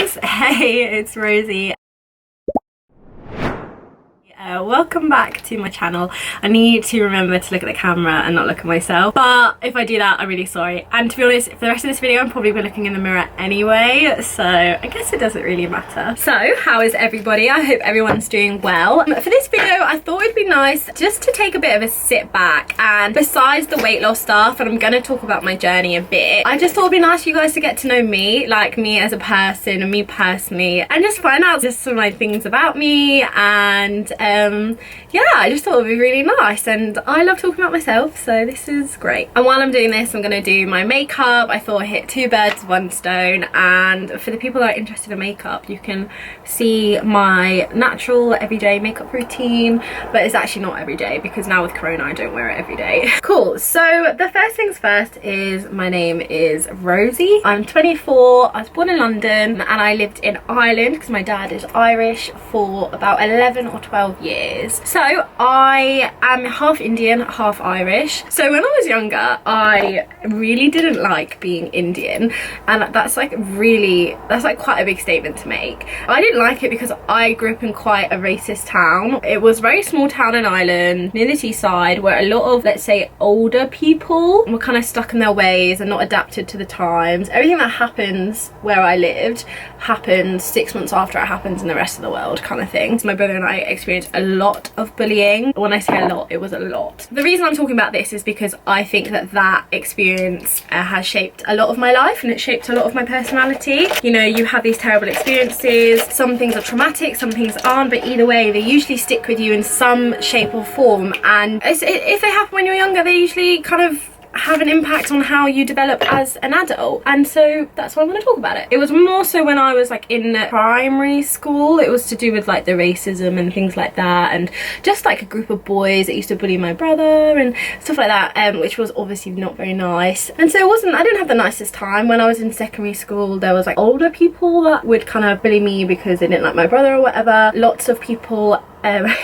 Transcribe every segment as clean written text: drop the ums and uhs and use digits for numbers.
guys, hey, it's Rosie. Welcome back to my channel. I need to remember to look at the camera and not look at myself, but if I do that, I'm really sorry. And to be honest, for the rest of this video I'm probably be looking in the mirror anyway, so I guess it doesn't really matter. So how is everybody? I hope everyone's doing well. For this video I thought it'd be nice just to take a bit of a sit back, and besides the weight loss stuff, and I'm going to talk about my journey a bit, I just thought it'd be nice for you guys to get to know me, like me as a person and me personally, and just find out just some like things about me. And yeah, I just thought it would be really nice, and I love talking about myself, so this is great. And while I'm doing this, I'm going to do my makeup. I thought I hit 2 birds with 1 stone, and for the people that are interested in makeup, you can see my natural everyday makeup routine, but it's actually not every day because now with Corona I don't wear it every day. Cool, so the first things first is my name is Rosie. I'm 24, I was born in London, and I lived in Ireland because my dad is Irish for about 11 or 12 years. So I am half Indian, half Irish. So when I was younger, I really didn't like being Indian, and that's like quite a big statement to make. I didn't like it because I grew up in quite a racist town. It was a very small town in Ireland near the seaside where a lot of, let's say, older people were kind of stuck in their ways and not adapted to the times. Everything that happens where I lived happens 6 months after it happens in the rest of the world, kind of thing. So my brother and I experienced a lot of bullying. When I say a lot, it was a lot. The reason I'm talking about this is because I think that experience has shaped a lot of my life, and it shaped a lot of my personality. You know, you have these terrible experiences, some things are traumatic, some things aren't, but either way they usually stick with you in some shape or form, and if they happen when you're younger, they usually kind of have an impact on how you develop as an adult. And so that's why I want to talk about it. It was more so when I was like in primary school. It was to do with like the racism and things like that, and just like a group of boys that used to bully my brother and stuff like that, which was obviously not very nice. And so I didn't have the nicest time. When I was in secondary school, there was like older people that would kind of bully me because they didn't like my brother or whatever. Lots of people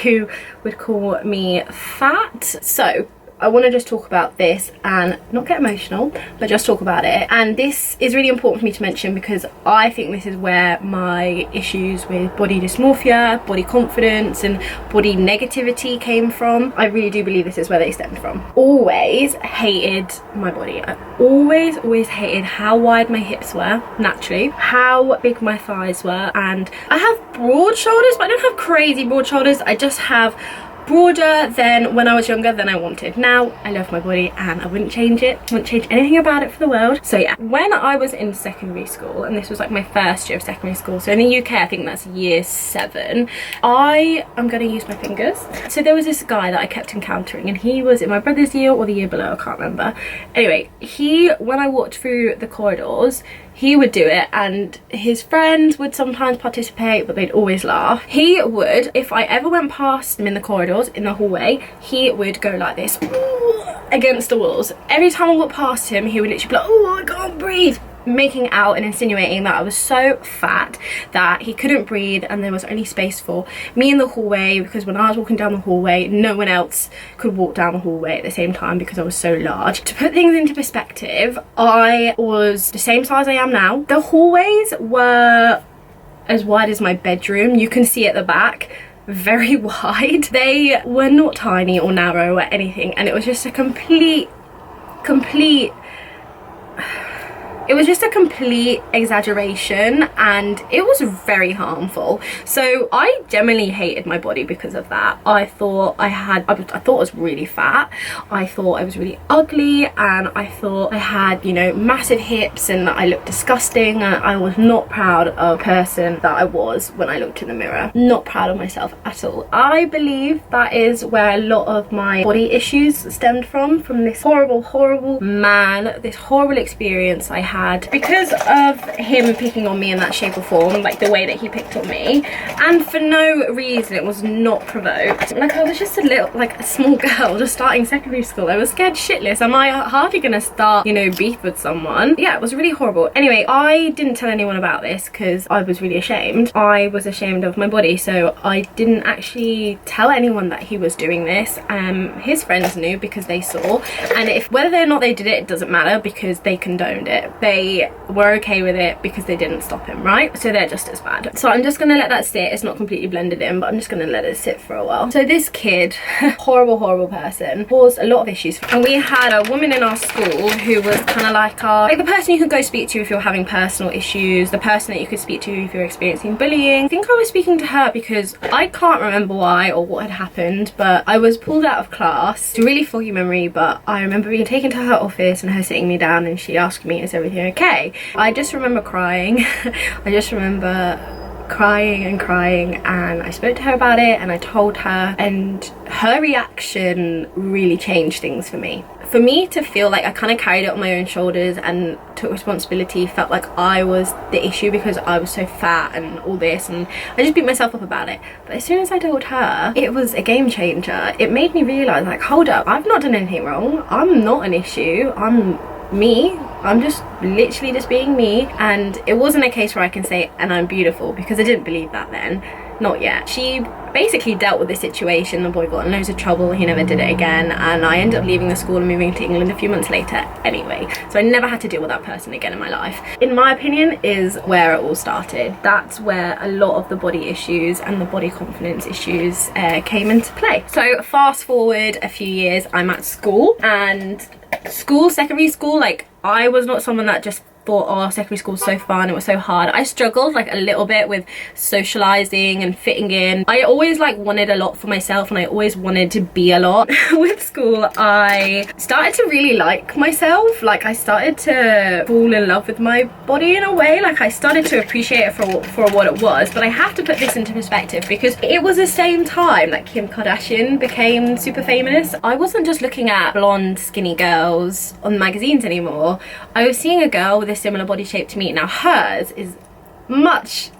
who would call me fat. So I want to just talk about this and not get emotional, but just talk about it. And this is really important for me to mention because I think this is where my issues with body dysmorphia, body confidence and body negativity came from. I really do believe this is where they stemmed from. Always hated my body. I always hated how wide my hips were naturally, how big my thighs were, and I have broad shoulders, but I don't have crazy broad shoulders. I just have broader than when I was younger than I wanted. Now I love my body and I wouldn't change it. I wouldn't change anything about it for the world. So yeah, when I was in secondary school, and this was like my first year of secondary school, so in the UK I think that's year 7, I am going to use my fingers. So there was this guy that I kept encountering, and he was in my brother's year or the year below, I can't remember. Anyway, when I walked through the corridors, he would do it, and his friends would sometimes participate, but they'd always laugh. He would, if I ever went past him in the corridors, in the hallway, he would go like this against the walls. Every time I walked past him, he would literally be like, oh, I can't breathe, making out and insinuating that I was so fat that he couldn't breathe and there was only space for me in the hallway, because when I was walking down the hallway, no one else could walk down the hallway at the same time because I was so large. To put things into perspective, I was the same size I am now. The hallways were as wide as my bedroom. You can see at the back, very wide. They were not tiny or narrow or anything, and it was just a complete exaggeration, and it was very harmful. So I generally hated my body because of that. I thought I was really fat, I thought I was really ugly, and I thought I had, you know, massive hips and I looked disgusting, and I was not proud of the person that I was when I looked in the mirror. Not proud of myself at all. I believe that is where a lot of my body issues stemmed from this horrible man, this horrible experience I had because of him picking on me in that shape or form, like the way that he picked on me, and for no reason. It was not provoked. Like, I was just a small girl just starting secondary school. I was scared shitless. Am I hardly gonna start, you know, beef with someone? Yeah, it was really horrible. Anyway, I didn't tell anyone about this because I was really ashamed. I was ashamed of my body, so I didn't actually tell anyone that he was doing this. His friends knew because they saw, and whether or not they did it, it doesn't matter because they condoned it. they were okay with it because they didn't stop him, right? So they're just as bad. So I'm just gonna let that sit. It's not completely blended in, but I'm just gonna let it sit for a while. So this kid, horrible person, caused a lot of issues. And we had a woman in our school who was kind of like the person you could go speak to if you're having personal issues, the person that you could speak to if you're experiencing bullying. I think I was speaking to her because I can't remember why or what had happened, but I was pulled out of class. It's a really foggy memory, but I remember being taken to her office and her sitting me down and she asked me, is everything okay? I just remember crying. I just remember crying and I spoke to her about it and I told her, and her reaction really changed things for me. For me to feel like I kind of carried it on my own shoulders and took responsibility, felt like I was the issue because I was so fat and all this, and I just beat myself up about it. But as soon as I told her, it was a game changer. It made me realise, like, hold up, I've not done anything wrong. I'm not an issue. I'm me. I'm just literally just being me. And it wasn't a case where I can say, and I'm beautiful, because I didn't believe that then. Not yet. She basically dealt with the situation. The boy got in loads of trouble. He never did it again, and I ended up leaving the school and moving to England a few months later anyway. So I never had to deal with that person again in my life. In my opinion, is where it all started. That's where a lot of the body issues and the body confidence issues came into play. So fast forward a few years, I'm at school, and secondary school, like, I was not someone that just thought, oh, secondary school's so fun, it was so hard. I struggled like a little bit with socializing and fitting in. I always like wanted a lot for myself, and I always wanted to be a lot. With school, I started to really like myself. Like, I started to fall in love with my body in a way. Like, I started to appreciate it for what it was. But I have to put this into perspective because it was the same time that Kim Kardashian became super famous. I wasn't just looking at blonde skinny girls on magazines anymore. I was seeing a girl with a similar body shape to me. Now hers is much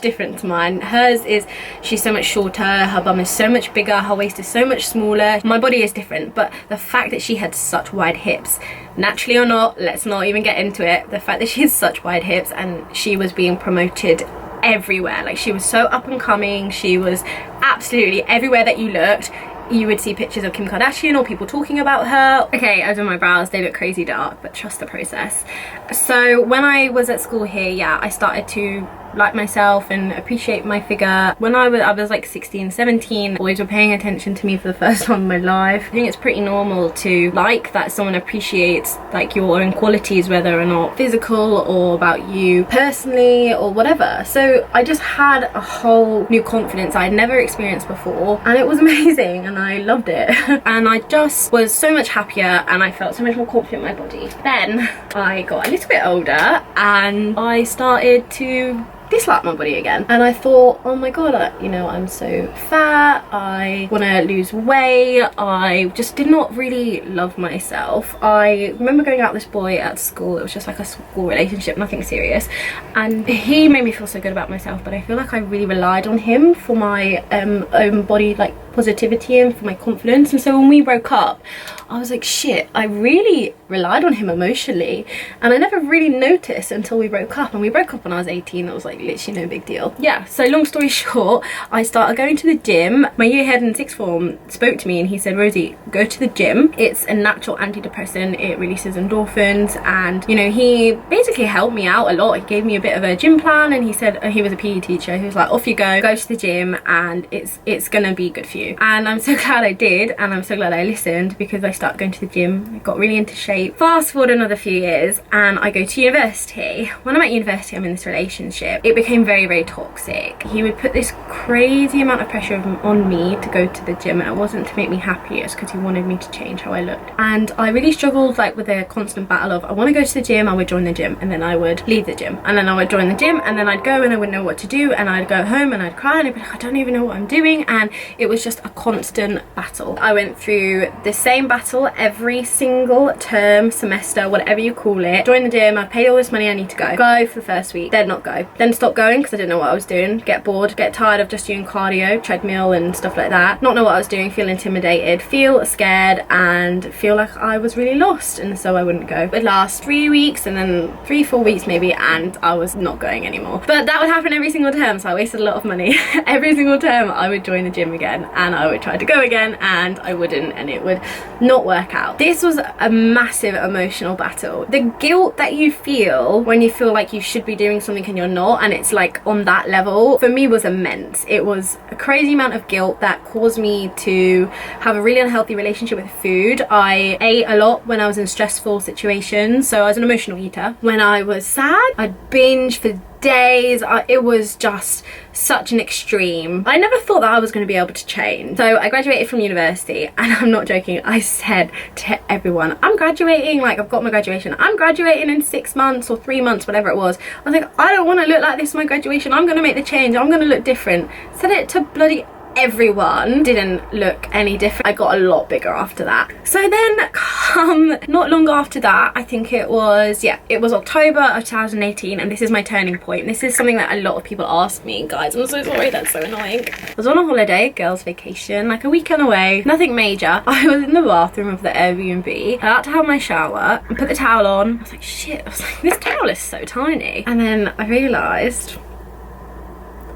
different to mine. Hers is, she's so much shorter, her bum is so much bigger, her waist is so much smaller. My body is different, but the fact that she had such wide hips, naturally or not, let's not even get into it, the fact that she has such wide hips and she was being promoted everywhere, like she was so up and coming, she was absolutely everywhere that you looked. You would see pictures of Kim Kardashian or people talking about her. Okay, I've done my brows, they look crazy dark, but trust the process. So when I was at school here, yeah, I started to like myself and appreciate my figure. When I was like 16, 17, boys were paying attention to me for the first time in my life. I think it's pretty normal to like that someone appreciates like your own qualities, whether or not physical or about you personally or whatever. So I just had a whole new confidence I'd never experienced before, and it was amazing and I loved it. And I just was so much happier and I felt so much more confident in my body. Then I got a little bit older and I started to dislike my body again, and I thought, oh my god, you know, I'm so fat, I want to lose weight. I just did not really love myself. I remember going out with this boy at school. It was just like a school relationship, nothing serious, and he made me feel so good about myself, but I feel like I really relied on him for my own body like positivity and for my confidence. And so when we broke up, I was like, shit, I really relied on him emotionally, and I never really noticed until we broke up. And we broke up when I was 18. It was like literally no big deal. Yeah, so long story short, I started going to the gym. My year head in sixth form spoke to me and he said, Rosie, go to the gym. It's a natural antidepressant, it releases endorphins. And you know, he basically helped me out a lot. He gave me a bit of a gym plan, and he said, he was a PE teacher, he was like, off you go to the gym and it's gonna be good for you. And I'm so glad I did, and I'm so glad I listened, because I started going to the gym. I got really into shape. Fast forward another few years and I go to university. When I'm at university, I'm in this relationship. It became very toxic. He would put this crazy amount of pressure on me to go to the gym, and it wasn't to make me happy, it's because he wanted me to change how I looked. And I really struggled like with a constant battle of, I want to go to the gym, I would join the gym, and then I would leave the gym, and then I would join the gym, and then I'd go and I wouldn't know what to do, and I'd go home and I'd cry and I'd be like, I don't even know what I'm doing. And it was just a constant battle. I went through the same battle every single term, semester, whatever you call it. Join the gym, I paid all this money, I need to go for the first week, then not go, then stop going because I didn't know what I was doing, get bored, get tired of just doing cardio, treadmill and stuff like that, not know what I was doing, feel intimidated, feel scared, and feel like I was really lost, and so I wouldn't go. It would last 3 weeks, and then 3-4 weeks maybe, and I was not going anymore. But that would happen every single term, so I wasted a lot of money. Every single term I would join the gym again, and I would try to go again and I wouldn't, and it would not work out. This was a massive emotional battle. The guilt that you feel when you feel like you should be doing something and you're not, and it's like on that level, for me was immense. It was a crazy amount of guilt that caused me to have a really unhealthy relationship with food. I ate a lot when I was in stressful situations, so I was an emotional eater. When I was sad, I'd binge for days. It was just such an extreme. I never thought that I was going to be able to change. So I graduated from university, and I'm not joking, I said to everyone, I'm graduating, like I've got my graduation, I'm graduating in 6 months or 3 months, whatever it was. I was like, I don't want to look like this for my graduation, I'm going to make the change, I'm going to look different. Said it to bloody everyone. Didn't look any different. I got a lot bigger after that. So then not long after that, I think it was October of 2018, and this is my turning point. This is something that a lot of people ask me, guys, I'm so sorry, that's so annoying. I was on a holiday, girls vacation, like a weekend away, nothing major. I was in the bathroom of the Airbnb, I had to have my shower and put the towel on. I was like, shit, I was like, this towel is so tiny. And then I realised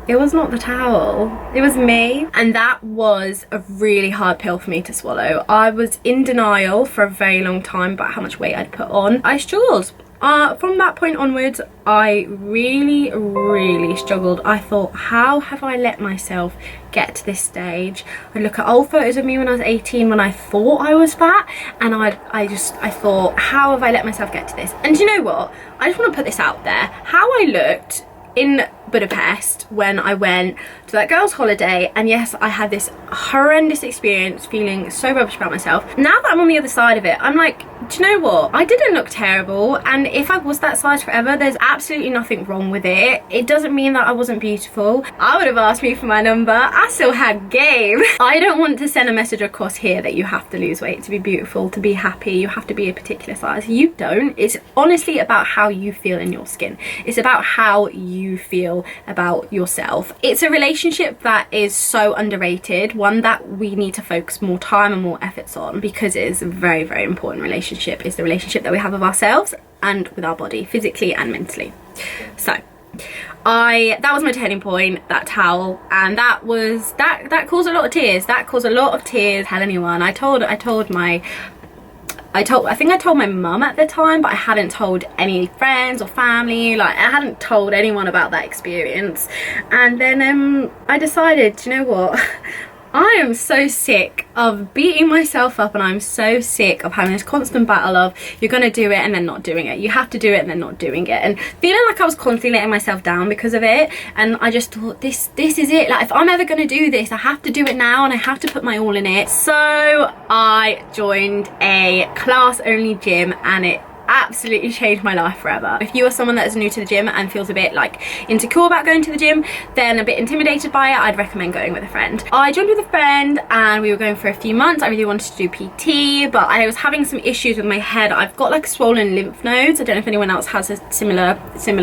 it was not the towel, it was me. And that was a really hard pill for me to swallow. I was in denial for a very long time about how much weight I'd put on. I struggled. From that point onwards, I really struggled. I thought, how have I let myself get to this stage? I look at old photos of me when I was 18 when I thought I was fat, and I thought, how have I let myself get to this? And you know what? I just want to put this out there. How I looked in Budapest when I went to that girl's holiday, and yes, I had this horrendous experience feeling so rubbish about myself. Now that I'm on the other side of it, I'm like, do you know what? I didn't look terrible, and if I was that size forever, there's absolutely nothing wrong with it. It doesn't mean that I wasn't beautiful. I would have asked me for my number. I still had game. I don't want to send a message across here that you have to lose weight to be beautiful, to be happy, you have to be a particular size. You don't. It's honestly about how you feel in your skin. It's about how you feel about yourself. It's a relationship that is so underrated, one that we need to focus more time and more efforts on, because it is a very important relationship. It's the relationship that we have with ourselves and with our body, physically and mentally. So that was my turning point, that towel, and that caused a lot of tears. That caused a lot of tears. Tell anyone. I think I told my mum at the time, but I hadn't told any friends or family. Like, I hadn't told anyone about that experience. And then I decided, do you know what? I am so sick of beating myself up, and I'm so sick of having this constant battle of you're gonna do it and then not doing it, you have to do it and then not doing it, and feeling like I was constantly letting myself down because of it. And I just thought, this is it, like if I'm ever gonna do this, I have to do it now and I have to put my all in it. So I joined a class only gym, and it absolutely changed my life forever. If you are someone that is new to the gym and feels a bit like insecure about going to the gym, then a bit intimidated by it, I'd recommend going with a friend. I joined with a friend and we were going for a few months. I really wanted to do PT, but I was having some issues with my head. I've got like swollen lymph nodes. I don't know if anyone else has a similar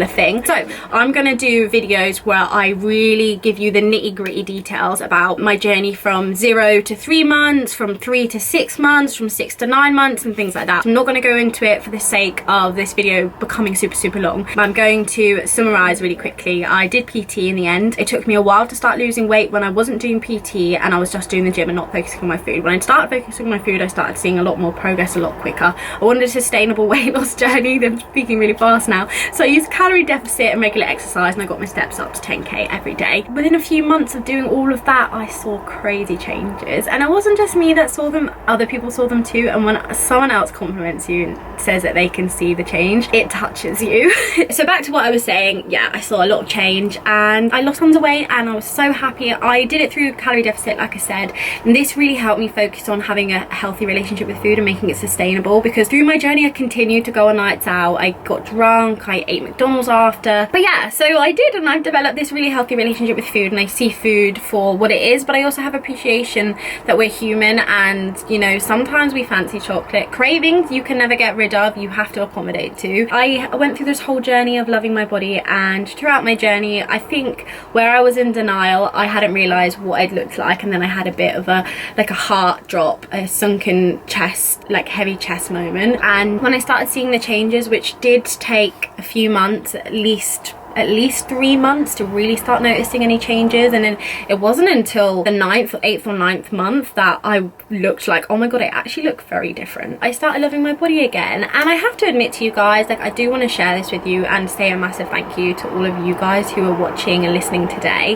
thing. So I'm gonna do videos where I really give you the nitty-gritty details about my journey from 0 to 3 months, from 3 to 6 months, from 6 to 9 months, and things like that. I'm not gonna go into it for the sake of this video becoming super long. I'm going to summarize really quickly. I did PT in the end. It took me a while to start losing weight when I wasn't doing PT and I was just doing the gym and not focusing on my food. When I started focusing on my food, I started seeing a lot more progress a lot quicker. I wanted a sustainable weight loss journey. I'm speaking really fast now. So I used calorie deficit and regular exercise, and I got my steps up to 10k every day. Within a few months of doing all of that, I saw crazy changes, and it wasn't just me that saw them, other people saw them too. And when someone else compliments you and says that they can see the change, it touches you. So back to what I was saying, yeah, I saw a lot of change and I lost tons of weight, and I was so happy. I did it through calorie deficit, like I said, and this really helped me focus on having a healthy relationship with food and making it sustainable, because through my journey I continued to go on nights out, I got drunk, I ate McDonald's after. But yeah, so I did, and I've developed this really healthy relationship with food, and I see food for what it is, but I also have appreciation that we're human, and you know, sometimes we fancy chocolate. Cravings you can never get rid of, you have to accommodate to. I went through this whole journey of loving my body, and throughout my journey, I think where I was in denial, I hadn't realized what I'd looked like, and then I had a bit of a heart drop, a sunken chest, like heavy chest moment. And when I started seeing the changes, which did take a few months, at least at least 3 months to really start noticing any changes, and then it wasn't until the 9th or 8th or 9th month that I looked like, oh my god, I actually look very different. I started loving my body again, and I have to admit to you guys, like, I do want to share this with you and say a massive thank you to all of you guys who are watching and listening today,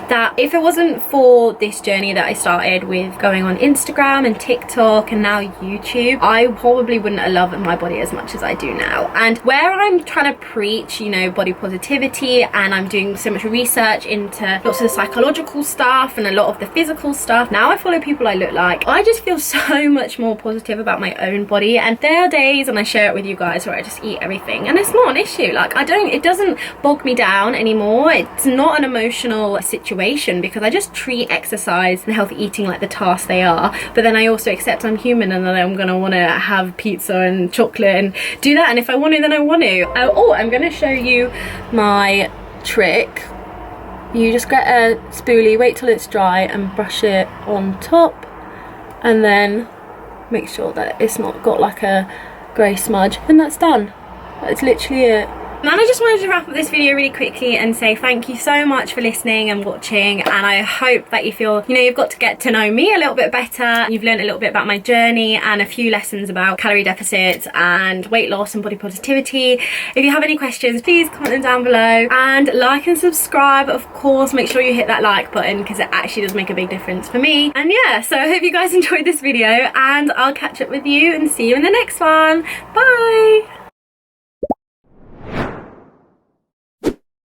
that if it wasn't for this journey that I started with going on Instagram and TikTok and now YouTube, I probably wouldn't have loved my body as much as I do now. And where I'm trying to preach, you know, body positivity, and I'm doing so much research into lots of the psychological stuff and a lot of the physical stuff, now I follow people I look like, I just feel so much more positive about my own body. And there are days, and I share it with you guys, where I just eat everything and it's not an issue. Like, it doesn't bog me down anymore. It's not an emotional situation because I just treat exercise and healthy eating like the tasks they are, but then I also accept I'm human and that I'm gonna want to have pizza and chocolate and do that, and if I want to, then I want to. Oh, I'm gonna show you my trick. You just get a spoolie, wait till it's dry and brush it on top, and then make sure that it's not got like a grey smudge, and that's done. That's literally it. And I just wanted to wrap up this video really quickly and say thank you so much for listening and watching, and I hope that you feel, you know, you've got to get to know me a little bit better. You've learned a little bit about my journey and a few lessons about calorie deficits and weight loss and body positivity. If you have any questions, please comment them down below, and like and subscribe, of course. Make sure you hit that like button because it actually does make a big difference for me. And yeah, so I hope you guys enjoyed this video, and I'll catch up with you and see you in the next one. Bye.